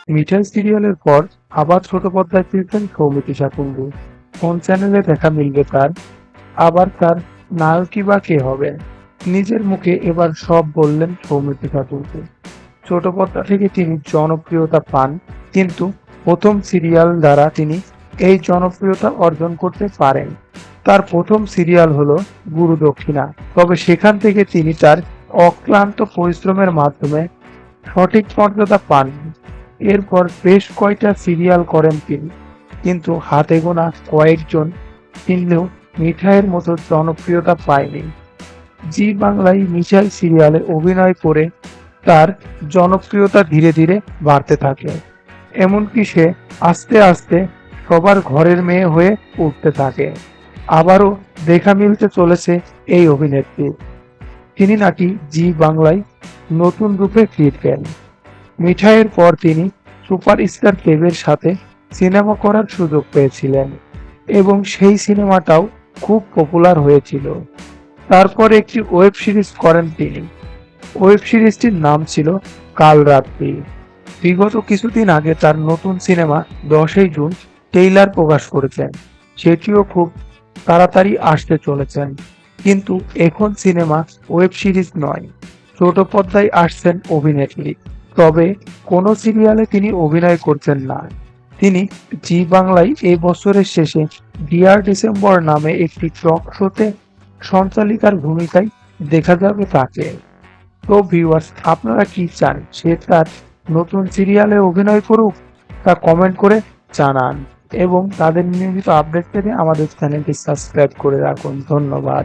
মিঠাই সিরিয়ালের পর আবার ছোট পর্দায় ফিরছেন সৌমিত্রিষা কুণ্ডু। কোন চ্যানেলে দেখা মিলবে তার? আবার তার নায়কই বা কে হবেন? নিজের মুখে এবার সব বললেন সৌমিত্রিষা কুণ্ডু। ছোট পর্দা থেকে তিনি জনপ্রিয়তা পান, কিন্তু প্রথম সিরিয়াল দ্বারা তিনি এই জনপ্রিয়তা অর্জন করতে পারেন। তার প্রথম সিরিয়াল হলো গুরু দক্ষিণা। তবে সেখান থেকে তিনি তার অক্লান্ত পরিশ্রমের মাধ্যমে সঠিক মর্যাদা পাননি। এরপর বেশ কয়টা সিরিয়াল করেন তিনি, কিন্তু হাতে গোনা কয়েকজন কিনলেও মিঠাইয়ের মতো জনপ্রিয়তা পায়নি। জি বাংলায় মিঠাই সিরিয়ালে অভিনয় করে তার জনপ্রিয়তা ধীরে ধীরে বাড়তে থাকে। এমনকি সে আস্তে আস্তে সবার ঘরের মেয়ে হয়ে উঠতে থাকে। আবারও দেখা মিলতে চলেছে এই অভিনেত্রী। তিনি নাকি জি বাংলায় নতুন রূপে ফিরবেন। মিঠাইয়ের পর তিনি সুপারস্টার দেবের সাথে সিনেমা করার সুযোগ পেয়েছিলেন এবং সেই সিনেমাটাও খুব পপুলার হয়েছিল। তারপর একটি ওয়েব সিরিজ করেন তিনি। ওয়েব সিরিজটির নাম ছিল কাল রাত্রি। বিগত কিছুদিন আগে তার নতুন সিনেমা 10ই জুন ট্রেইলার প্রকাশ করেছেন। সেটিও খুব তাড়াতাড়ি আসতে চলেছেন। কিন্তু এখন সিনেমা ওয়েব সিরিজ নয়, ছোট পর্দায় আসছেন অভিনেত্রী। তবে কোনো সিরিয়ালে তিনি অভিনয় করছেন না। তিনি জি বাংলায় এই বছরের শেষে ডিয়ার ডিসেম্বর নামে একটি টক শোতে সঞ্চালিকার ভূমিকায় দেখা যাবে তাকে। তো ভিউয়ার্স, আপনারা কি চান সে তার নতুন সিরিয়ালে অভিনয় করুক? তা কমেন্ট করে জানান এবং তাদের নিয়মিত আপডেট পেতে আমাদের চ্যানেলটি সাবস্ক্রাইব করে রাখুন। ধন্যবাদ।